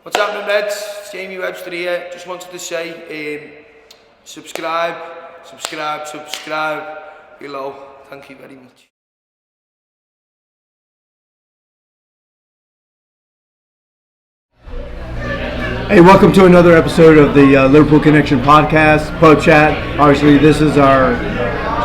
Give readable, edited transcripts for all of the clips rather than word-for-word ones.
What's happening, Reds? It's Jamie Webster here. Just wanted to say, subscribe below. Thank you very much. Hey, welcome to another episode of the Liverpool Connection podcast, PubChat. Obviously, this is our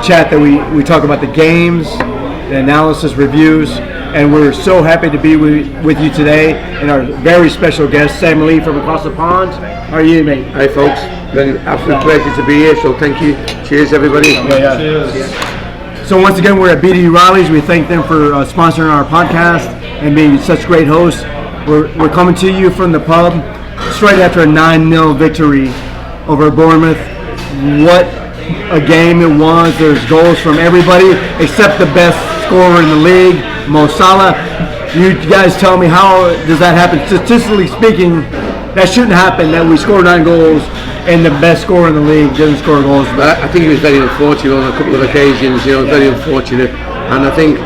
chat that we talk about the games, the analysis, reviews, and we're so happy to be with you today and our very special guest, Sammy Lee from across the pond. How are you, mate? Hi, folks. Very absolute pleasure to be here, so thank you. Cheers, everybody. Yeah. Cheers. So once again, we're at BD Riley's. We thank them for sponsoring our podcast and being such great hosts. We're coming to you from the pub straight after a 9-0 victory over Bournemouth. What a game it was. There's goals from everybody except the best scorer in the league, Mo Salah. You guys tell me, how does that happen? Statistically speaking, that shouldn't happen, that we score 9 goals and the best scorer in the league doesn't score goals. But I think he was very unfortunate on a couple of occasions, very unfortunate. And I think,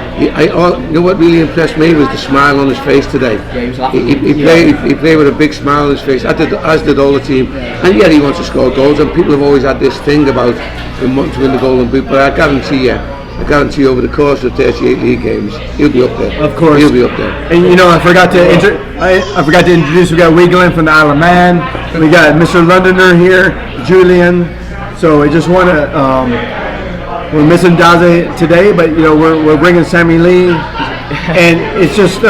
what really impressed me was the smile on his face today. Yeah, he played with a big smile on his face, as did all the team. And yeah, he wants to score goals, and people have always had this thing about him wanting to win the Golden Boot, but I guarantee you over the course of 38 league games, he'll be up there. Of course. He'll be up there. And I forgot to introduce, we got Wiegland from the Isle of Man. We got Mr. Londoner here, Julian. So I just want to... we're missing Daze today, but we're bringing Sammy Lee, and it's just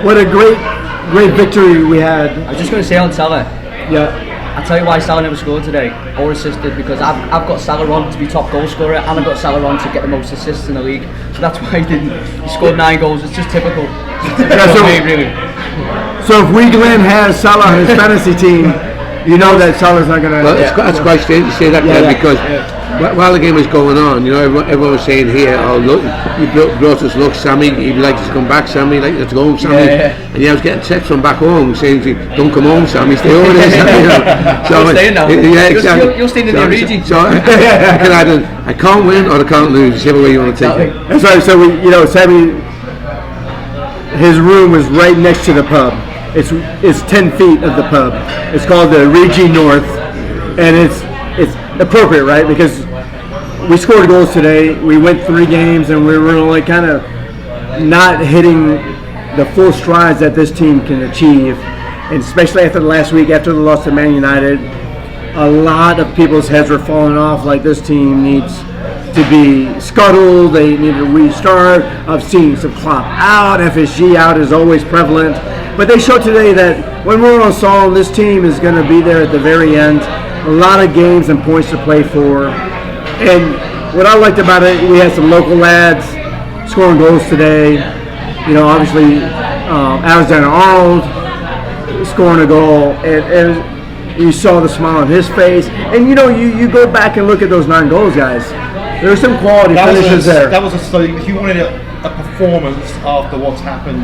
what a great victory we had. I was just going to say on Salah. Yeah. I'll tell you why Salah never scored today or assisted, because I've got Salah on to be top goal scorer and I've got Salah on to get the most assists in the league. So that's why he didn't. He scored 9 goals. It's just typical. Really. So if Wiegland has Salah on his fantasy team, you know that Salah's not going to. Well, that's quite strange to say that, because while the game was going on, everyone was saying here, oh look, you brought us luck, Sammy. He'd like to come back, Sammy. He'd like to go home, Sammy. And I was getting texts from back home saying, "Don't come home, Sammy. Stay over there, Sammy." So you're staying now. Yeah, exactly. You're staying in the region. So I can't win or I can't lose, whichever way you want to take it. That's right. So Sammy, his room was right next to the pub. It's 10 feet of the pub. It's called the Regi North, and it's appropriate, right? Because we scored goals today. We went 3 games, and we were only kind of not hitting the full strides that this team can achieve. And especially after the last week, after the loss to Man United, a lot of people's heads were falling off. Like, this team needs to be scuttled. They need to restart. I've seen some Klopp out. FSG out is always prevalent. But they showed today that when we're on song, this team is going to be there at the very end. A lot of games and points to play for. And what I liked about it, we had some local lads scoring goals today. Obviously, Alexander-Arnold scoring a goal. And you saw the smile on his face. And, you go back and look at those 9 goals, guys. There were some quality finishes there. So if you wanted a performance after what's happened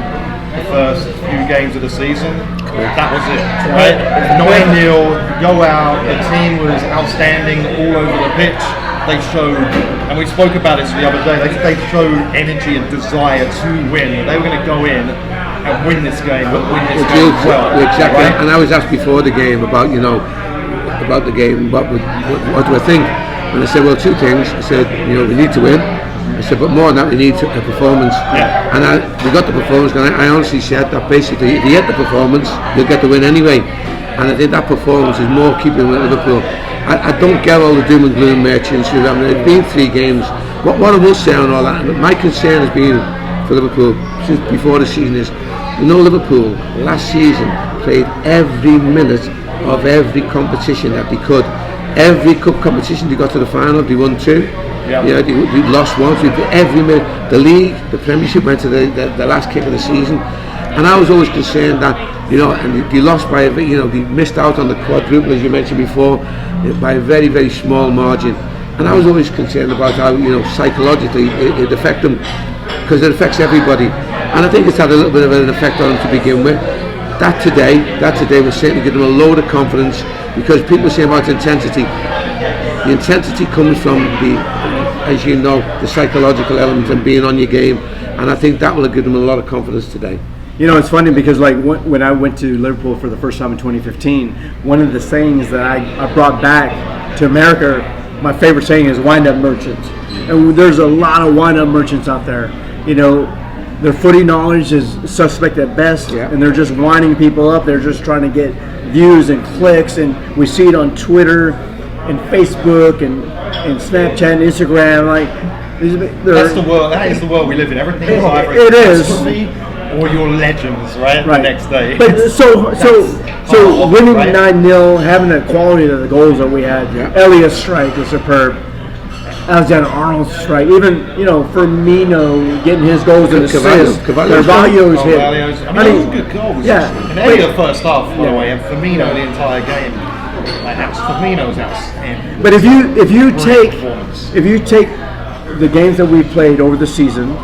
the first few games of the season, that was it, right? 9-0, go out, the team was outstanding all over the pitch. They showed, and we spoke about it the other day, they showed energy and desire to win. They were going to go in and win this game, but win this game well. Exactly, right? and I was asked before the game about the game, what do I think? And I said, well, 2 things. I said, we need to win. I said, but more than that, we need a performance. Yeah. And we got the performance, and I honestly said that basically, if you get the performance, you'll get the win anyway. And I think that performance is more keeping with Liverpool. I don't get all the doom and gloom merchants who have been 3 games. What I will say on all that, my concern has been for Liverpool since before the season is, Liverpool last season played every minute of every competition that they could. Every cup competition they got to the final, they won 2. They lost once. Every minute, the league, the Premiership went to the last kick of the season, and I was always concerned that and they lost by they missed out on the quadruple, as you mentioned before, by a very, very small margin. And I was always concerned about how psychologically it affects them, because it affects everybody. And I think it's had a little bit of an effect on them to begin with. That today will certainly give them a load of confidence, because people say about intensity. The intensity comes from the psychological element and being on your game, and I think that will give them a lot of confidence today. You know, it's funny because like when I went to Liverpool for the first time in 2015, one of the sayings that I brought back to America, my favorite saying is wind-up merchants. And there's a lot of wind-up merchants out there. You know, their footy knowledge is suspect at best, and they're just winding people up. They're just trying to get views and clicks, and we see it on Twitter and Facebook and Snapchat and Instagram. Like, that's the world. That is the world we live in. Everything is either it is. Or your legends, right? The next day. But so winning 9-0, having the quality of the goals that we had, Elliott's strike was superb. Alexander Arnold's strike, even Firmino getting his goals and assists. Carvalho's hit. I mean, it was good goals. Yeah. And Elliott first half, by the way, and Firmino the entire game. Like Firmino's outstanding. But if you take the games that we've played over the season,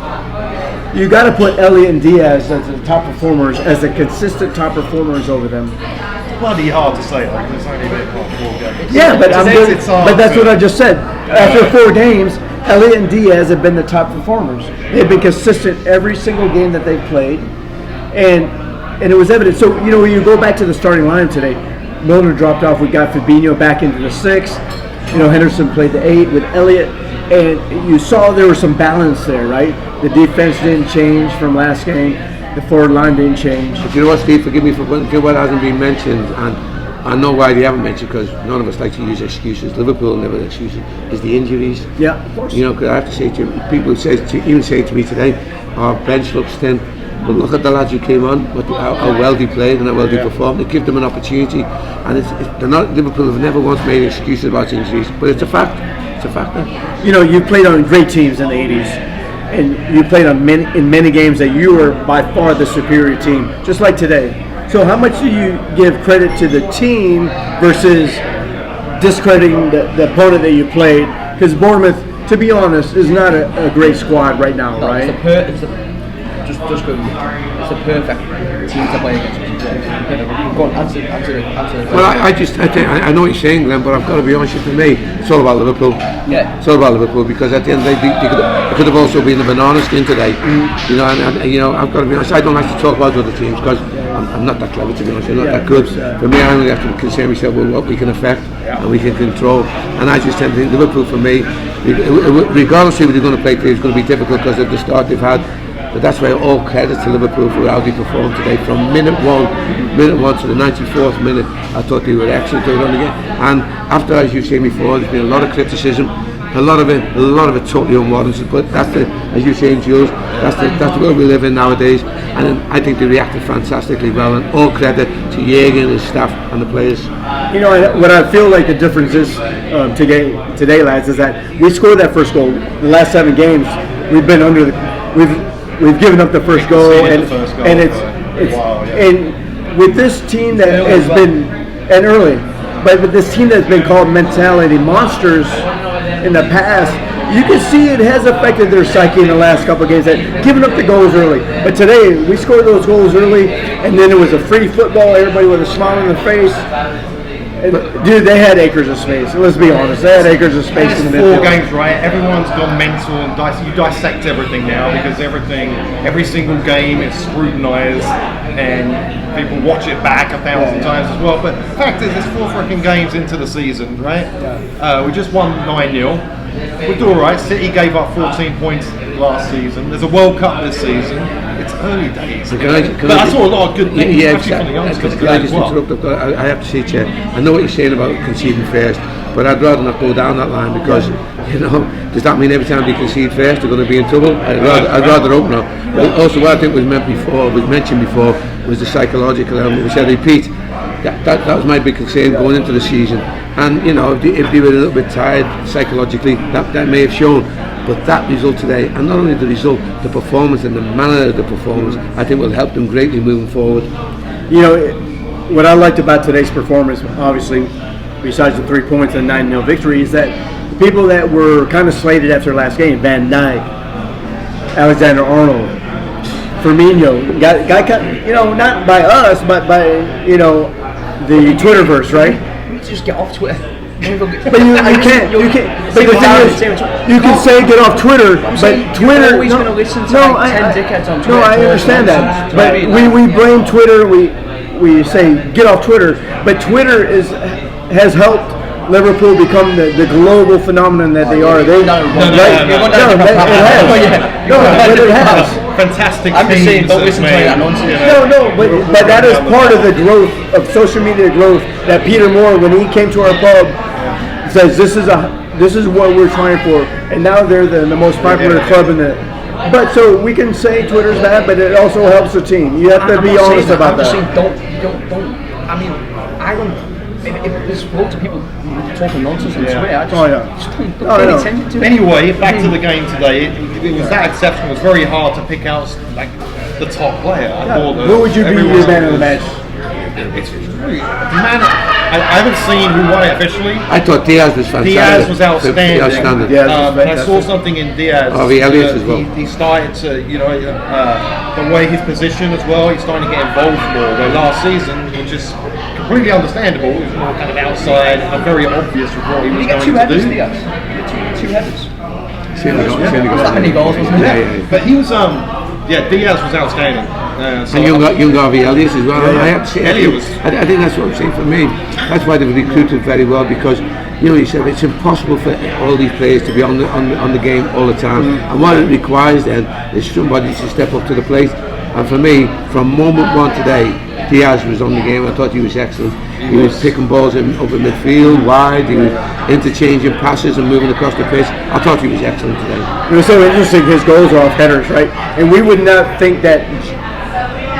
you got to put Elliott and Diaz as the top performers, as the consistent top performers over them. It's bloody hard to say, like, there's only been 4 games. Yeah, but that's what I just said. After 4 games, Elliott and Diaz have been the top performers. They've been consistent every single game that they've played, and it was evident. So when you go back to the starting line today, Milner dropped off. We got Fabinho back into the 6. Henderson played the 8 with Elliott, and you saw there was some balance there, right? The defense didn't change from last game. The forward line didn't change. But you know what, Steve? Forgive me for what hasn't been mentioned, and I know why they haven't mentioned, because none of us like to use excuses. Liverpool never excuses. Is the injuries? Yeah, of course. Because I have to say to you, people even say to me today, our bench looks thin. But look at the lads who came on, how well they played and how well they performed. They give them an opportunity, and they're not. Liverpool have never once made excuses about injuries, but it's a fact. It's a fact. You played on great teams in the 80s, and you played in many games that you were by far the superior team, just like today. So how much do you give credit to the team versus discrediting the opponent that you played? Because Bournemouth, to be honest, is not a great squad right now, right? It's a perfect team to play against. Go on, answer. Well, I know what you're saying, Glenn, but I've got to be honest with you, for me, it's all about Liverpool. Yeah. It's all about Liverpool, because at the end of the day, it could have also been the banana skin today. I've got to be honest. I don't like to talk about other teams because I'm not that clever, to be honest. I'm not that good. For me, I only have to concern myself with what we can affect and we can control. And I just tend to think Liverpool, for me, regardless of who they're going to play today, is going to be difficult because of the start they've had. But that's why all credit to Liverpool for how they performed today. From minute one to the 94th minute, I thought they were excellent. They were on the game. And after, as you've seen before, there's been a lot of criticism, a lot of it totally unwarranted. But that's as you say, Jules, that's the world we live in nowadays. And I think they reacted fantastically well. And all credit to Jürgen and his staff and the players. What I feel like the difference is today, lads, is that we scored that first goal. The last 7 games, we've been we've given up the first goal, and with this team that has been but with this team that's been called mentality monsters in the past, you can see it has affected their psyche in the last couple of games, that giving up the goals early. But today we scored those goals early, and then it was a free football. Everybody with a smile on their face. Dude, they had acres of space. Let's be honest. They had acres of space in the midfield. 4 games, right? Everyone's gone mental and you dissect everything now, because every single game is scrutinised and people watch it back 1,000 times as well. But the fact is, there's 4 freaking games into the season, right? We just won 9-0. We're doing alright. City gave up 14 points last season. There's a World Cup this season. It's early days. But I saw a lot of good things, especially from the youngsters. Can I just interrupt? I have to say, Chair, I know what you're saying about conceding first, but I'd rather not go down that line, because, does that mean every time they concede first they're going to be in trouble? I'd rather hope not. But also, what I think was mentioned before, was the psychological element, which I repeat, that was my big concern going into the season. And if they were a little bit tired psychologically, that may have shown. But that result today, and not only the result, the performance and the manner of the performance, I think will help them greatly moving forward. What I liked about today's performance, obviously, besides the 3 points and 9-0 victory, is that the people that were kind of slated after last game, Van Dijk, Alexander Arnold, Firmino, got not by us, but by the Twitterverse, right? Just get off Twitter. But you can't. But the thing is, you can say get off Twitter, but Twitter. You're always going to listen to 10 dickheads on Twitter. No, I understand that. But we blame Twitter. We say get off Twitter, but Twitter has helped Liverpool become the global phenomenon that they are. It has. Fantastic. I'm just saying, don't listen to that nonsense. But that is part of the growth of social media growth. That Peter Moore, when he came to our pub, says this is what we're trying for, and now they're the most popular club in the. But so we can say Twitter's bad, but it also helps the team. You have to be honest about that. I'm just saying, don't. I mean, I don't. If there's loads of people talking nonsense on Twitter, I just don't pay attention to it. Anyway, back to the game today. It was that exceptional. It was very hard to pick out like the top player. I thought who would you be your man of the match? It's really, the man. I haven't seen who won it officially. I thought Diaz was fantastic. Diaz was outstanding. And I saw something in Diaz. Elliott as well. He started to, the way his position as well. He's starting to get involved more. Where last season, which is completely understandable, it was more kind of outside and very obvious with what he was going to do. Diaz. He got two headers. That many goals, wasn't it? Yeah. But he was, Diaz was outstanding. And young Harvey Elliott as well. I think that's what I'm saying for me. That's why they've recruited very well, because he said it's impossible for all these players to be on the game all the time. And what it requires then is somebody to step up to the plate. And for me, from moment one today, Diaz was on the game. I thought he was excellent. He was picking balls up in midfield, wide. He was interchanging passes and moving across the pitch. I thought he was excellent today. It was so interesting. His goals are off headers, right? And we would not think that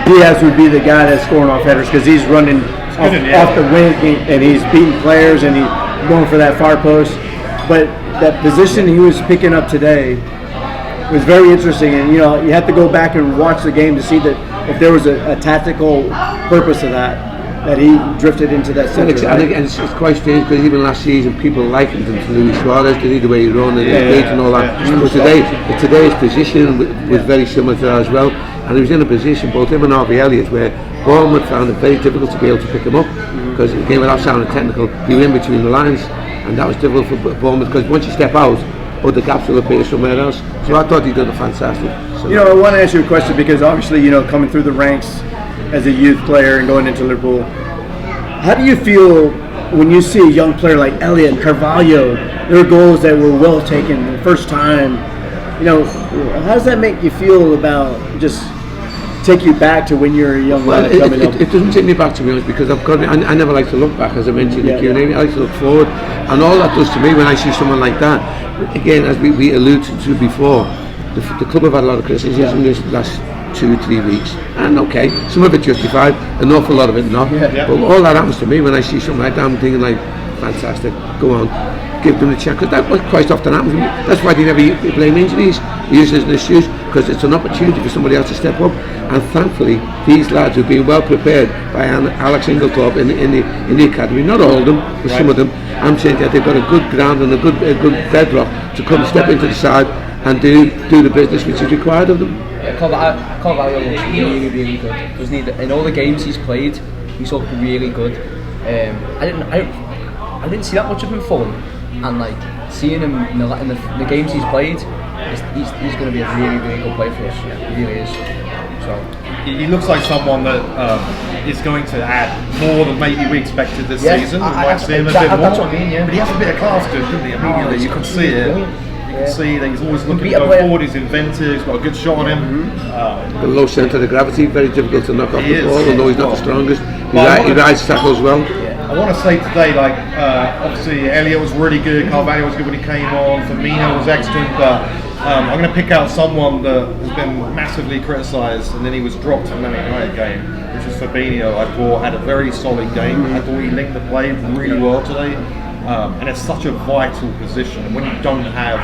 Diaz would be the guy that's scoring off headers, because he's running off the wing and he's beating players and he's going for that far post. But that position he was picking up today was very interesting, and you have to go back and watch the game to see that if there was a tactical purpose to that he drifted into that center. And it's quite strange, because even last season people likened him to Luis Suarez, the way he run and and all that. But today's position was very similar to that as well, and he was in a position, both him and Harvey Elliott, where Bournemouth found it very difficult to be able to pick him up, because again, without sounding technical, you were in between the lines, and that was difficult for Bournemouth, because once you step out, the gaps will appear somewhere else. So I thought he did a fantastic. I want to ask you a question, because obviously, coming through the ranks as a youth player and going into Liverpool, how do you feel when you see a young player like Elliott and Carvalho, their goals that were well taken the first time? How does that make you feel about just take you back to when you're a young lad coming up? It doesn't take me back, to be honest, because I never like to look back, as I mentioned in the Q&A. I like to look forward, and all that does to me when I see someone like that, again, as we alluded to before, the club have had a lot of criticism in this last 2 or 3 weeks, and okay, some of it justified, an awful lot of it not. But all that happens to me when I see something like that. I'm thinking like, fantastic, go on, give them the chance, because that quite often happens. That's why they never blame injuries, use it as an excuse, because it's an opportunity for somebody else to step up. And thankfully, these lads have been well prepared by Alex Inglethorpe in the academy. Not all of them, but some of them. I'm saying that they've got a good ground and a good bedrock to come step into the side and do the business which is required of them. Carvalho looks really, really good. Doesn't he? In all the games he's played, he's looked really good. I didn't see that much of him Fulham, and like seeing him in the games he's played, he's going to be a really, really good player for us. He really is. So he looks like someone that is going to add more than maybe we expected this season. We might see him a bit more. That's what I mean, But he has a bit of class to him, doesn't he? Immediately, you can see it. You can see that he's always looking to go forward. He's inventive. He's got a good shot on him. The low centre of gravity, very difficult to knock off the ball, although he's not the strongest. He rides tackles well. I want to say today, obviously Elliott was really good, Carvalho was good when he came on, Firmino was excellent, but I'm going to pick out someone that has been massively criticised, and then he was dropped in the Man United game, which is Fabinho. I thought had a very solid game. I thought he linked the play really well today, and it's such a vital position. And when you don't have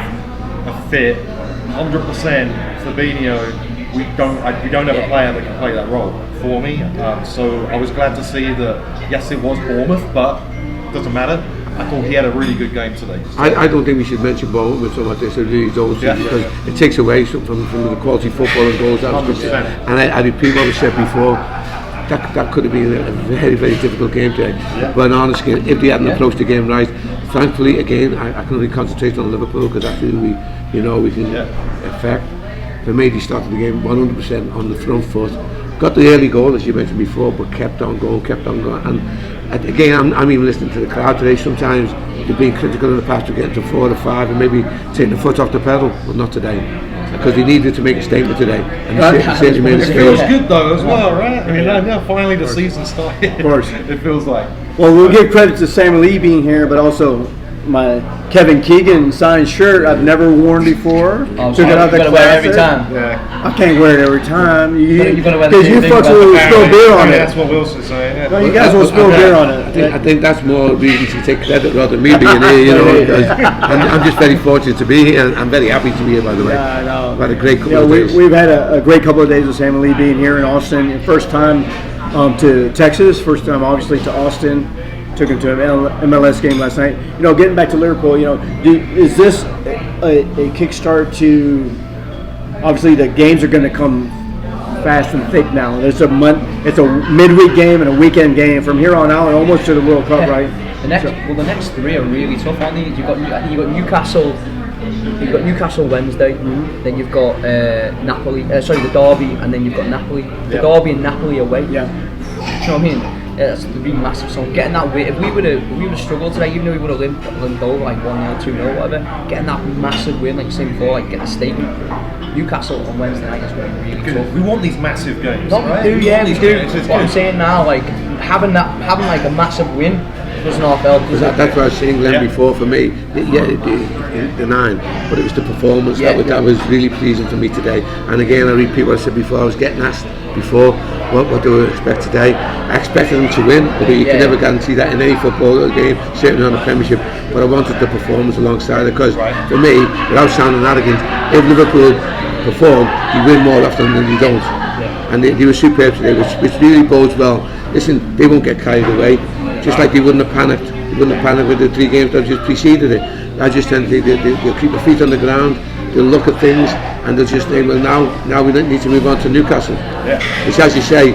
a fit, 100% Fabinho, we don't have a player that can play that role for me. So I was glad to see that. Yes, it was Bournemouth, but it doesn't matter. I thought he had a really good game today. I don't think we should mention Bournemouth with something like this. I really don't, because it takes away from the quality football and goals. And I repeat what we said before. that could have been a very, very difficult game today. But honestly, if they hadn't approached the game right, thankfully, again, I can only concentrate on Liverpool because that's who we can affect. For me, they started the game 100% on the front foot. Got the early goal, as you mentioned before, but kept on going. And again, I'm even listening to the crowd today. Sometimes they've been critical in the past of getting to 4 or 5 and maybe taking the foot off the pedal, but not today. Because they needed to make a statement today. And they made a It statement. feels good though as well, right? I mean, now finally the season started. Of course. It feels like. Well, we'll give credit to Sammy Lee being here, but also my Kevin Keegan signed shirt I've never worn before. Took it out the gotta wear it every closet. time. Yeah. I can't wear it every time. You gotta wear the Because same you thing fucks about will the spill beer on That's it. what Wilson's saying. Yeah. No, you guys will spill beer on it. I think that's more reason to take credit rather than me being here, you know. Because I'm just very fortunate to be here, and I'm very happy to be here, by the way. Yeah, I know. I've had a great couple Yeah, of days. we've had a great couple of days with Sammy Lee being here in Austin. First time to Texas, first time obviously to Austin. Took him to an MLS game last night. You know, getting back to Liverpool, you know, is this a kickstart to? Obviously, the games are going to come fast and thick now. There's a month. It's a midweek game and a weekend game from here on out, almost to the World Cup, right? The next 3 are really tough, aren't they? You've got Newcastle. You've got Newcastle Wednesday, then you've got Napoli. Sorry, the derby, and then you've got Napoli. The derby and Napoli away. Yeah. Do you know what I mean? Yeah, that's really massive. So getting that win, if we would have struggled today, even though we would have limped over like 1-0, 2-0, whatever, getting that massive win, like you said before, like getting a statement. Newcastle on Wednesday night is going to be really tough. We want these massive games. No, right? we do, want these games. It's What I'm good. saying now, like having like a massive win doesn't half help. Does it? That's what I was saying, Glenn, before. For me, the 9, but it was the performance that was really pleasing for me today. And again, I repeat what I said before. I was getting asked before what do I expect today. I expected them to win, but you can never guarantee that in any football game, certainly on the Premiership. But I wanted the performance alongside it because for me, without sounding arrogant, if Liverpool perform, they win more often than they don't. And they were superb today, which really bodes well. Listen, they won't get carried away. Just like they wouldn't have panicked. They wouldn't have panicked with the 3 games that just preceded it. I just think they'll keep their feet on the ground. They'll look at things and they'll just say, well, now we don't need to move on to Newcastle. Which, as you say,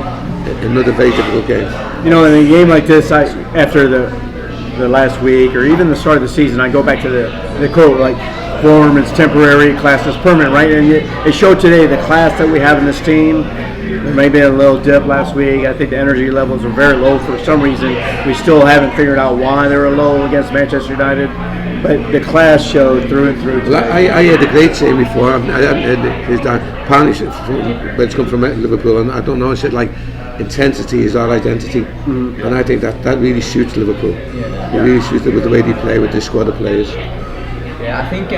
another very difficult game. You know, in a game like this, after the last week or even the start of the season, I go back to the quote like, "Form is temporary, class is permanent," right? And it showed today the class that we have in this team. There may be a little dip last week. I think the energy levels are very low for some reason. We still haven't figured out why they were low against Manchester United. But the class showed through and through. Well, I heard a great saying before. I haven't heard his dad. Apparently, but it's come from Liverpool, and I don't know. He said like, intensity is our identity, and I think that really suits Liverpool. It really suits them with the way they play with this squad of players. Yeah, I think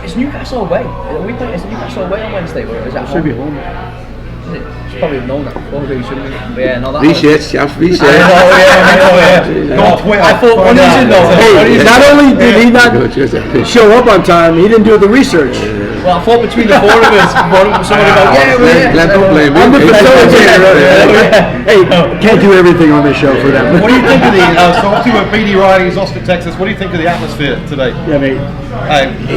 is Newcastle away? Is Newcastle away on Wednesday, or is that Should home? be home. Is it? Should probably have known that before, really, shouldn't we? But yeah, no, that Research, chaps, research. Go on Twitter. I thought one reason though. Hey, not only did he not show up on time, he didn't do the research. Well, I thought between the 4 of us, somebody about Glenn, don't blame me. I'm the facilitator. Hey, can't do everything on this show for them. What do you think of the? So obviously we're BD Riley's, Austin, Texas. What do you think of the atmosphere today? Yeah, mate.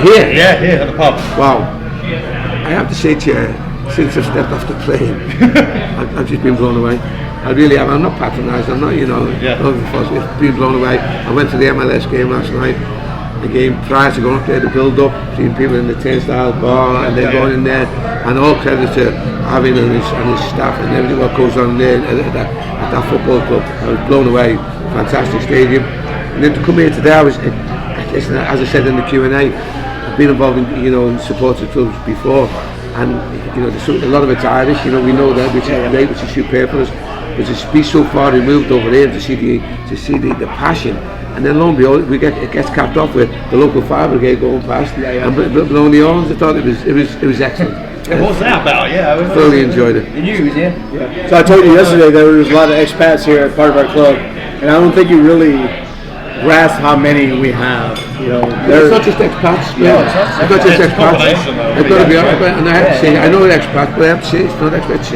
Here? Yeah, here at the pub. Wow. I have to say to you, since I've stepped off the plane, I've just been blown away. I really am. I'm not patronised. I'm not, it's been blown away. I went to the MLS game last night. The game prior to going up there, the build-up, seeing people in the turnstile bar, and then going in there, and all credit to Avin and his staff and everything what goes on there at that football club. I was blown away. Fantastic stadium. And then to come here today, as I said in the Q&A, I've been involved in supported clubs before, and there's a lot of it's Irish. We know that, which is great, which is superb for us. But to be so far removed over here, to see the passion, and then lo and behold, it gets capped off with the local fire brigade going past and blowing the horns. I thought it was excellent. What's that about? Yeah, I thoroughly enjoyed it. The news, yeah. So I told you yesterday there was a lot of expats here at part of our club, and I don't think you really grasp how many we have. It's not just expats. It's not just expats. They've got to be honest, and I have to say, I know they're expats, but I have to say it's not expats.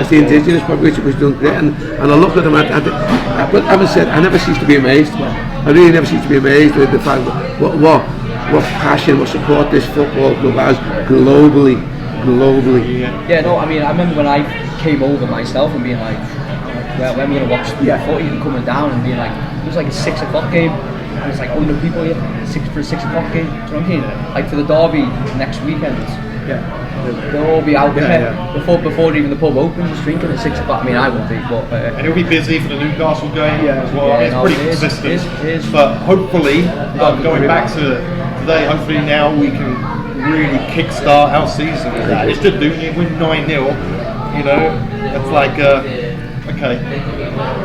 It's the indigenous population which doing great, and I look at them. But having said, I never cease to be amazed. I really never cease to be amazed with the fact what passion, what support this football club has globally. globally. Yeah, no, I mean, I remember when I came over myself and being like, well, when we're going to watch footy and coming down and being like, it was like a 6 o'clock game, and it's like 100 people here for a 6 o'clock game. Do you know what I mean? Like for the derby next weekend, they'll all be out there before even the pub opens, drinking at 6 o'clock. I mean, I won't be, but and it'll be busy for the Newcastle game as well. Yeah, It's pretty consistent. It is. But hopefully, going back to today, hopefully now we can really kickstart our season with that. It's just doing it with 9-0. You know, it's like okay,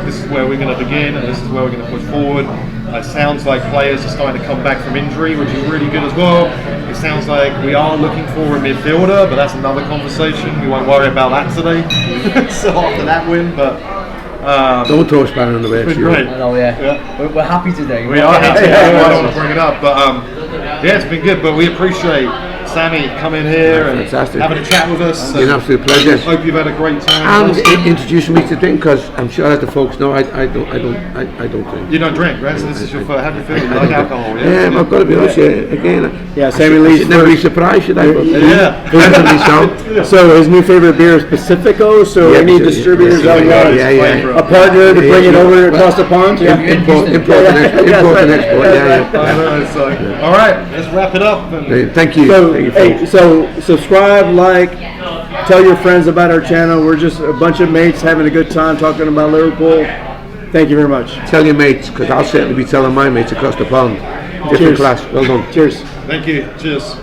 this is where we're going to begin, and this is where we're going to push forward. It sounds like players are starting to come back from injury, which is really good as well. It sounds like we are looking for a midfielder, but that's another conversation. We won't worry about that today. So after that win, but Don't throw a spanner in the works. great. Oh yeah. We're happy today. We are happy. I don't want to bring it up, but yeah, it's been good. But we appreciate Sammy coming here and Fantastic. having a chat with us. It's been an absolute pleasure. Hope you've had a great time. And introducing me to drink, because I'm sure that the folks know I don't drink. You don't drink, right? So this is your first. How do you feel? You like alcohol? Yeah, I've got to be honest. Again, Sammy Lee. should never be surprised, should I? Yeah. So his new favorite beer is Pacifico. So Yeah, any yeah, distributors yeah, out there, yeah. a partner to bring it over across the pond. Import and export. Yeah. All right, let's wrap it up. And Thank you. So, Thank you, hey, folks. so subscribe, like, tell your friends about our channel. We're just a bunch of mates having a good time talking about Liverpool. Thank you very much. Tell your mates, because I'll certainly be telling my mates across the pond. Different Cheers. class. Well done. Cheers. thank you. Cheers.